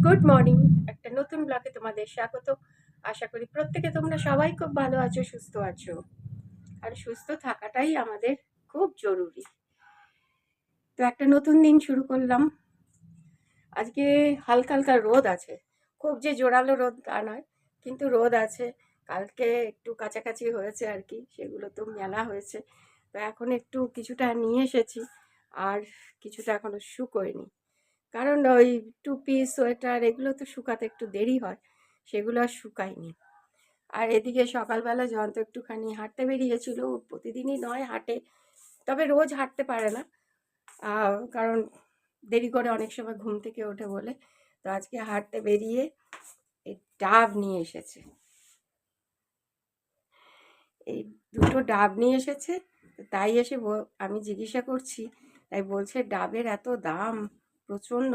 Good morning. একটা নতুন ব্লগে তোমাদের স্বাগত। আশা করি প্রত্যেকে তোমরা সবাই খুব ভালো আছো, সুস্থ আছো। আর সুস্থ থাকাটাই আমাদের খুব জরুরি। তো একটা নতুন দিন শুরু করলাম। আজকে হালকা হালকা রোদ আছে, খুব যে জোরালো রোদ তা নয়, কিন্তু রোদ আছে। কালকে একটু কাছাকাছি হয়েছে আর কি, সেগুলো তো মেলা হয়েছে। তো এখন একটু কিছুটা নিয়ে এসেছি, আর কিছুটা এখনো শুকোয়নি। কারণ ওই টুপি সোয়েটার এগুলো তো শুকাতে একটু দেরি হয়, সেগুলো আর শুকায়নি। আর এদিকে সকালবেলা জয়ন্ত একটুখানি হাঁটতে বেরিয়েছিল। ও প্রতিদিনই নয় হাঁটে, তবে রোজ হাঁটতে পারে না, কারণ দেরি করে অনেক সময় ঘুম থেকে ওঠে বলে। তো আজকে হাঁটতে বেরিয়ে এই ডাব নিয়ে এসেছে, এই দুটো ডাব নিয়ে এসেছে। তাই এসে আমি জিজ্ঞাসা করছি, তাই বলছে ডাবের এত দাম প্রচণ্ড।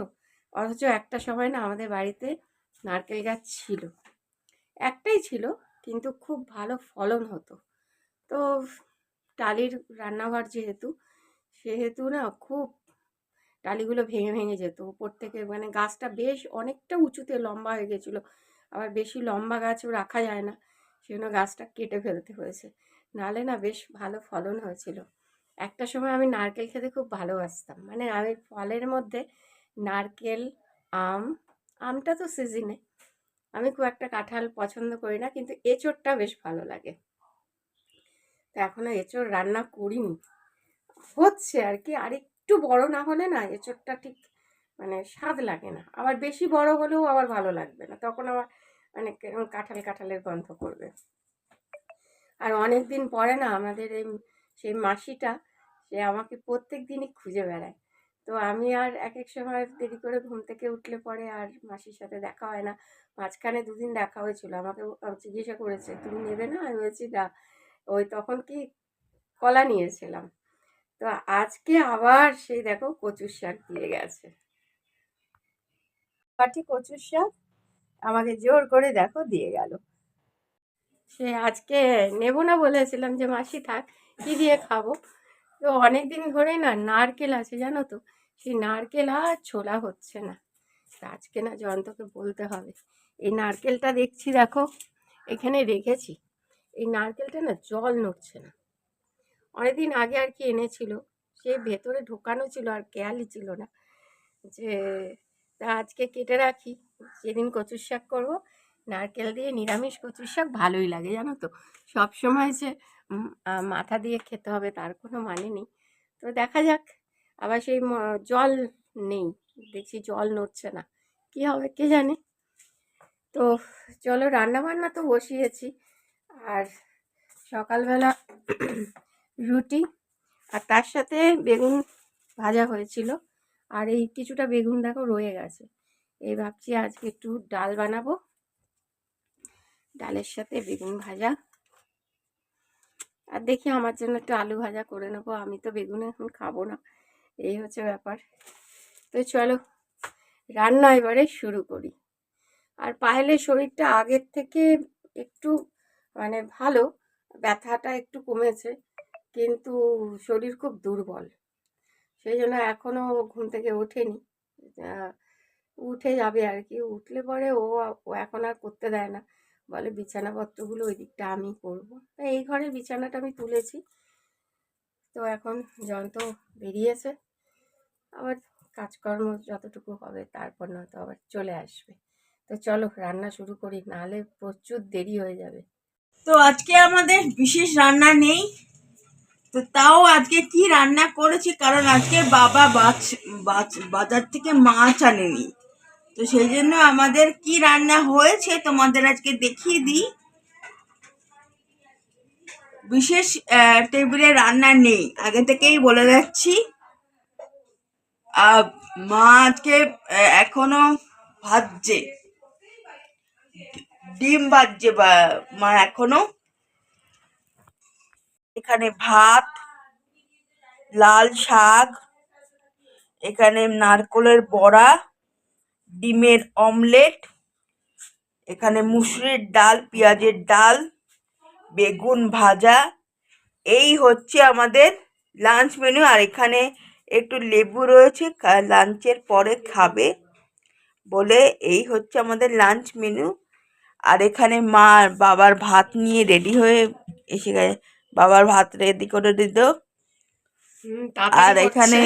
অথচ একটা সময় না আমাদের বাড়িতে নারকেল গাছ ছিল, একটাই ছিল, কিন্তু খুব ভালো ফলন হতো। তো টালির রান্নাঘর যেহেতু, সেহেতু না খুব টালিগুলো ভেঙে ভেঙে যেত উপর থেকে, মানে গাছটা বেশ অনেকটা উঁচুতে লম্বা হয়ে গেছিলো। আবার বেশি লম্বা গাছও রাখা যায় না, সেজন্য গাছটা কেটে ফেলতে হয়েছে, নাহলে না বেশ ভালো ফলন হয়েছিল। একটা সময় আমি নারকেল খেতে খুব ভালোবাসতাম, মানে আমি ফলের মধ্যে নারকেল, আম, আমটা তো সিজনে, আমি খুব একটা কাঁঠাল পছন্দ করি না, কিন্তু এঁচোড়টা বেশ ভালো লাগে। তো এখনো এঁচোড় রান্না করিনি, হচ্ছে আর কি। আর একটু বড় না হলে না এঁচোড়টা ঠিক মানে স্বাদ লাগে না, আবার বেশি বড় হলেও আবার ভালো লাগবে না, তখন আবার মানে কাঁঠাল কাঁঠালের গন্ধ করবে। আর অনেক দিন পরে না আমাদের এই সেই মাসিটা, সে আমাকে প্রত্যেক দিনই খুঁজে বেড়ায়। তো আমি আর এক এক সময় দেরি করে ঘুম থেকে উঠলে পরে আর মাসির সাথে দেখা হয় না। মাঝখানে দুদিন দেখা হয়েছিল, আমাকে জিজ্ঞাসা করেছে তুমি নেবে না, আমি বলছি না। ওই তখন কি কলা নিয়েছিলাম। তো আজকে আবার সেই দেখো কচুর শাক দিয়ে গেছে, বাটি কচুর শাক আমাকে জোর করে দেখো দিয়ে গেল। সে আজকে নেব না বলেছিলাম যে মাসি থাক, কি দিয়ে খাবো। তো অনেক দিন ধরে না নারকেল আছে জানো তো, সেই নারকেল আর ছোলা হচ্ছে না। আজকে না জয়ন্তকে বলতে হবে। এই নারকেলটা দেখছি দেখো এখানে রেখেছি, এই নারকেলটা না জল নড়ছে না। অনেকদিন আগে আর কি এনেছিল, সে ভেতরে ঢোকানো ছিল আর খেয়ালই ছিল না যে, তা আজকে কেটে রাখি, যেদিন কচুর শাক করবো। নারকেল দিয়ে নিরামিষ কচুর শাক ভালোই লাগে জানো তো। সব সময় যে মাথা দিয়ে খেতে হবে তার কোনো মানে নেই। তো দেখা যাক, আবার সেই জল নেই, দেখছি জল নড়ছে না, কি হবে কে জানে। তো চলো, রান্না বান্না তো বসিয়েছি, আর সকালবেলা রুটি, আর তার সাথে বেগুন ভাজা হয়েছিল। আর এই কিছুটা বেগুন দেখো রয়ে গেছে, এই ভাবছি আজকে একটু ডাল বানাবো, ডালের সাথে বেগুন ভাজা। আর দেখি আমার জন্য একটু আলু ভাজা করে নেবো, আমি তো বেগুন এখন খাবো না, এই হচ্ছে ব্যাপার। তো চলো রান্না এবারে শুরু করি। আর পায়েলের শরীরটা আগের থেকে একটু মানে ভালো, ব্যথাটা একটু কমেছে, কিন্তু শরীর খুব দুর্বল। সেই জন্য এখনও ঘুম থেকে ওঠেনি, উঠে যাবে আর কি। উঠলে পরে ও ও এখন আর করতে দেয় না, বলে বিছানাপত্রগুলো ওই দিকটা আমি করবো। এই ঘরের বিছানাটা আমি তুলেছি। তো এখন জয়ন্ত বেরিয়েছে, আবার কাজকর্ম যতটুকু হবে তারপর নয়তো আবার চলে আসবে। তো চলো রান্না শুরু করি, নাহলে প্রচুর দেরি হয়ে যাবে। তো আজকে আমাদের বিশেষ রান্না নেই, তো তাও আজকে কি রান্না করেছি, কারণ আজকে বাবা বাজার থেকে মাছ আনেনি। তো সেই জন্য আমাদের কি রান্না হয়েছে তোমাদের আজকে দেখিয়ে দিই। বিশেষ টেবিলে রান্না নেই, আগে থেকেই বলে যাচ্ছি। মা আজকে এখনো ভাজছে, ডিম ভাজছে মা এখনো। এখানে ভাত, লাল শাক, এখানে নারকোলের বড়া, ডিমের অমলেট, এখানে মুসুরির ডাল, পেঁয়াজের ডাল, বেগুন ভাজা। এই হচ্ছে আমাদের লাঞ্চ মেনু। আর এখানে একটু লেবু রয়েছে, লাঞ্চের পরে খাবে। বলে এই হচ্ছে আমাদের লাঞ্চ মেনু। আর এখানে মা আর বাবার ভাত নিয়ে রেডি হয়ে এসে গেছে, বাবার ভাত রেডি করে দিত। তাড়াতাড়ি আর করছে। এখানে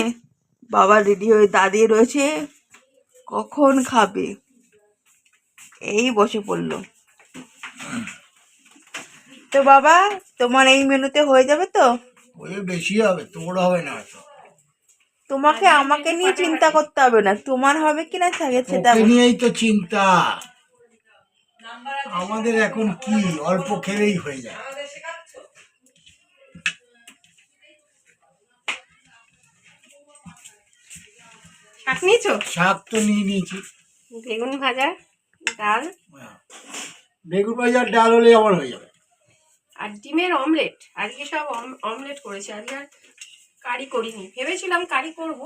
বাবা রেডি হয়ে দাঁড়িয়ে রয়েছে, কখন খাবে, এই বসে পড়লো। তো বাবা, তোমার এই মেনুতে হয়ে যাবে তো? ওই বেশি হবে, তোর হবে না হয়তো। তোমাকে আজকের আমাকে মেনু নিয়ে চিন্তা ফাটাফাটি। করতে হবে না, তোমার হবে কিনা থাকে সেটা তোকে নিয়েই তো চিন্তা। আমাদের এখন কি অল্প খেলেই হয়ে যায়। শাক নিয়েছো? শাক তো নিয়ে নিয়েছি। বেগুন ভাজা, ডাল হ্যাঁ, বেগুন ভাজার ডাল হলে আমার হয়ে যাবে। আর ডিমের অমলেট। আজকে সব অমলেট করেছি, আজকে আর কারি করিনি। ভেবেছিলাম কারি করব,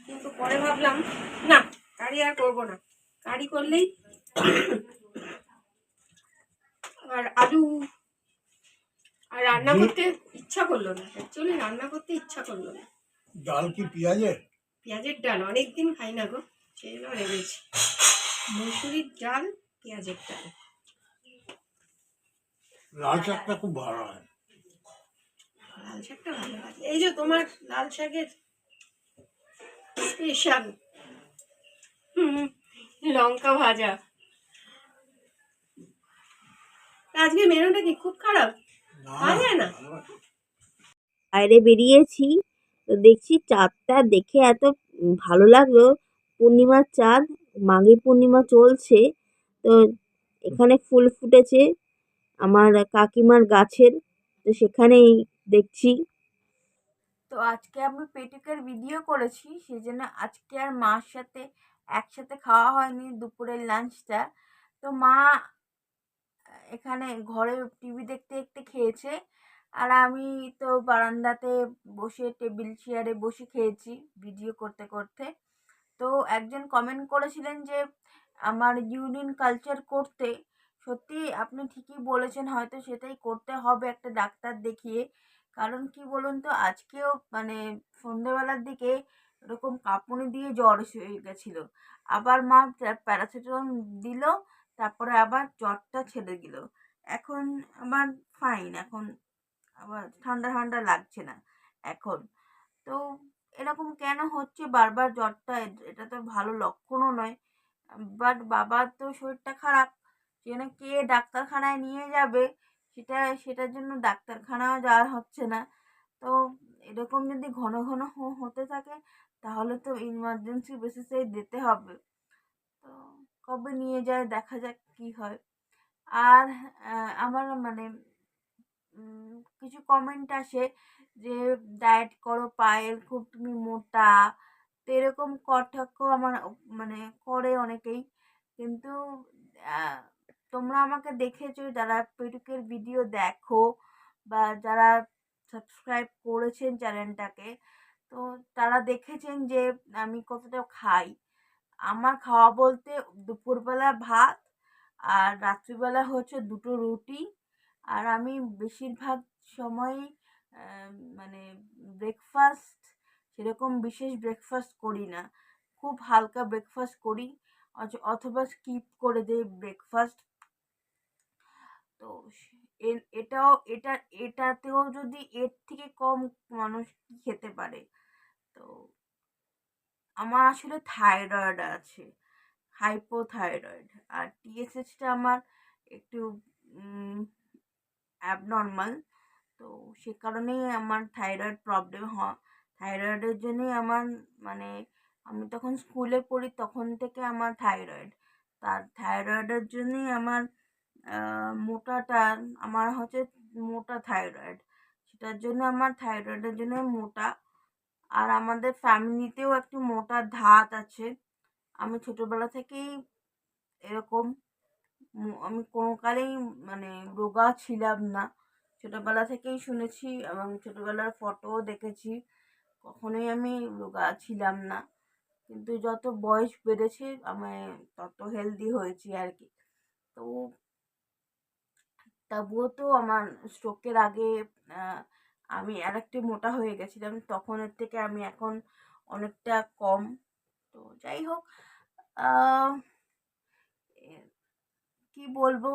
কিন্তু পরে ভাবলাম না, কারি আর করব না। কারি করলেই আর আলু আর রান্না করতে ইচ্ছা করলো না। অ্যাকচুয়ালি রান্না করতে ইচ্ছা করলো না। ডাল কি পেঁয়াজের? পেঁয়াজের ডাল অনেকদিন খাই না গো, সেই জন্য রেখেছি। মুসুরির ডাল, পেঁয়াজের ডাল। লাল শাকটা খুব ভালো হয়। লাল শাকটা ভালো লাগে। এই যে তোমার লাল শাকের স্পেশাল লঙ্কা ভাজা। আজকে মেনুটা কি খুব খারাপ? না, খাওয়া যায় না? ভালো আছে। বাইরে বেরিয়েছি, তো দেখছি চাঁদটা দেখে এত ভালো লাগলো। পূর্ণিমার চাঁদ, মাঘী পূর্ণিমা চলছে। তো এখানে ফুল ফুটেছে আমার কাকিমার গাছের, তো সেখানেই দেখছি। তো আজকে আমি পেটুকের ভিডিও করেছি, সেই জন্য আজকে আর মার সাথে একসাথে খাওয়া হয়নি দুপুরের লাঞ্চটা। তো মা এখানে ঘরে টিভি দেখতে দেখতে খেয়েছে, আর আমি তো বারান্দাতে বসে টেবিল চেয়ারে বসে খেয়েছি ভিডিও করতে করতে। তো একজন কমেন্ট করেছিলেন যে আমার ইউরিন কালচার করতে। সত্যি আপনি ঠিকই বলেছেন, হয়তো সেটাই করতে হবে একটা ডাক্তার দেখিয়ে। কারণ কি বলুন তো, আজকেও মানে সন্ধেবেলার দিকে এরকম কাঁপুনি দিয়ে জ্বর হয়ে গেছিলো। আবার মা প্যারাসিটামল দিল, তারপরে আবার জ্বরটা ছেড়ে দিল। এখন আবার ফাইন, এখন আবার ঠান্ডা ঠান্ডা লাগছে না এখন। তো এরকম কেন হচ্ছে বারবার জ্বরটা? এটা তো ভালো লক্ষণও নয়। বাট বাবার তো শরীরটা খারাপ, যেন কে ডাক্তারখানায় নিয়ে যাবে, সেটার জন্য ডাক্তারখানাও যাওয়া হচ্ছে না। তো এরকম যদি ঘন ঘন হতে থাকে, তাহলে তো ইমার্জেন্সি বেসিসে যেতে হবে। তো কবে নিয়ে যায় দেখা যাক কি হয়। আর আমার মানে কিছু কমেন্ট আসে যে ডায়েট করো পায়েল, খুব তুমি মোটা। তো এরকম কটাক্ষ আমার মানে করে অনেকেই। কিন্তু আহ, তোমরা আমাকে দেখেছো যারা পেটুকের ভিডিও দেখো, বা যারা সাবস্ক্রাইব করেছেন চ্যানেলটাকে, তো তারা দেখেছেন যে আমি কতটা খাই। আমার খাওয়া বলতে দুপুরবেলা ভাত, আর রাত্রিবেলা হচ্ছে দুটো রুটি। আর আমি বেশিরভাগ সময়ই মানে ব্রেকফাস্ট, সেরকম বিশেষ ব্রেকফাস্ট করি না, খুব হালকা ব্রেকফাস্ট করি, অথবা স্কিপ করে দেই ব্রেকফাস্ট। তো এটাতেও যদি এর থেকে কম মানুষ কি খেতে পারে? তো আমার আসলে থাইরয়েড আছে, হাইপোথাইরয়েড। আর টিএসএইচটা আমার একটু অ্যাবনর্মাল। তো সে কারণেই আমার থাইরয়েড প্রবলেম হয়। থাইরয়েডের জন্যই আমার মানে আমি তখন স্কুলে পড়ি তখন থেকে আমার থাইরয়েড। তার থাইরয়েডের জন্যই আমার মোটাটা, আমার হচ্ছে মোটা থাইরয়েড। সেটার জন্য আমার থাইরয়েডের জন্য মোটা। আর আমাদের ফ্যামিলিতেও একটু মোটা ধাত আছে। আমি ছোটোবেলা থেকেই এরকম, আমি কোনো কালেই মানে রোগা ছিলাম না। ছোটোবেলা থেকেই শুনেছি এবং ছোটোবেলার ফটোও দেখেছি, কখনোই আমি রোগা ছিলাম না। কিন্তু যত বয়স বেড়েছে আমি তত হেলদি হয়েছি আর কি। তো তবুও তো আমার স্ট্রোকের আগে আহ, আমি আরেকটু মোটা হয়ে গেছিলাম, তখনের থেকে আমি এখন অনেকটা কম। তো যাই হোক, আহ বলবো,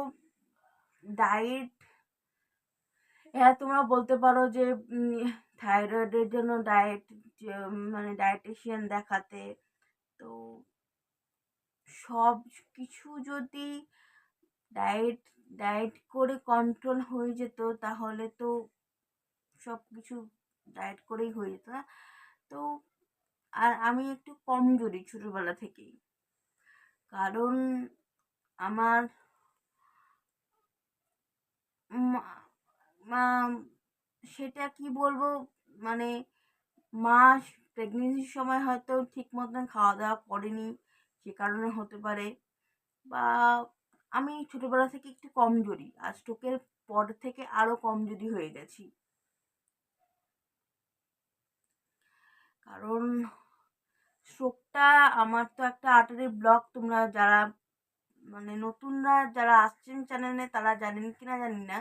ডায়েট, হ্যাঁ তোমরা বলতে পারো যে থাইরয়েডের জন্য ডায়েট, মানে ডায়েটিশিয়ান দেখাতে। তো সব কিছু যদি ডায়েট ডায়েট করে কন্ট্রোল হয়ে যেত তাহলে তো সব কিছু ডায়েট করেই হয়ে যেত না। তো আর আমি একটু কমজোরি ছোটবেলা থেকেই, কারণ আমার মা- মা- সেটা কি বলবো, মানে মা প্রেগনেন্সির সময় হয়তো ঠিক মতন খাওয়া দাওয়া করেনি, সে কারণে হতে পারে। বা আমি ছোটবেলা থেকে একটু কমজোরি, আর স্ট্রোকের পর থেকে আরো কমজোরি হয়ে গেছি। কারণ স্ট্রোকটা আমার তো একটা আর্টারি ব্লক, তোমরা যারা মানে নতুনরা যারা আসছেন চ্যানেলে তারা জানেন কিনা জানি না,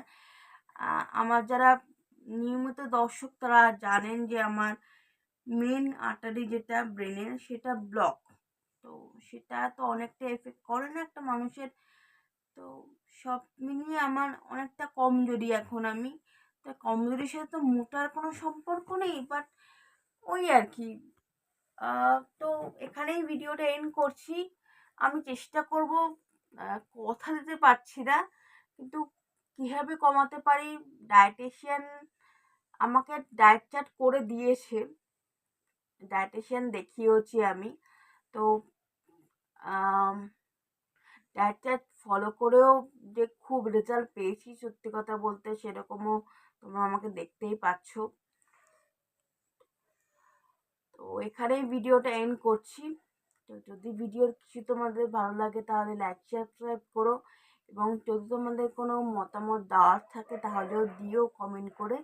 আমার যারা নিয়মিত দর্শক তারা জানেন যে আমার মেন আর্টারি যেটা ব্রেনের সেটা ব্লক। তো সেটা তো অনেকটা এফেক্ট করে না একটা মানুষের। তো সব মিলিয়ে আমার অনেকটা কমজোরি এখন আমি। তা কমজোরির সাথে তো মোটার কোনো সম্পর্ক নেই, বাট ওই আর কি। তো এখানেই ভিডিওটা এন্ড করছি। আমি চেষ্টা করব, কথা দিতে পারছি না, কিন্তু কিভাবে কমাতে পারি, ডায়েটিশিয়ান আমাকে ডায়েট চার্ট করে দিয়েছে, ডায়েটিশিয়ান দেখিয়েওছি আমি। তো ডায়েট চার্ট ফলো করেও যে খুব রেজাল্ট পেয়েছি সত্যি কথা বলতে, সেরকমও তোমরা আমাকে দেখতেই পাচ্ছ। তো এখানেই ভিডিওটা এন্ড করছি। তো যদি ভিডিওর কিছু তোমাদের ভালো লাগে তাহলে লাইক সাবস্ক্রাইব করো, এবং যদি তোমাদের কোনো মতামত দেওয়ার থাকে তাহলেও দিও কমেন্ট করে।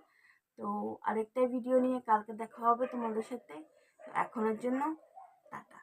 তো আরেকটা ভিডিও নিয়ে কালকে দেখা হবে তোমাদের সাথে। এখনের জন্য টাটা।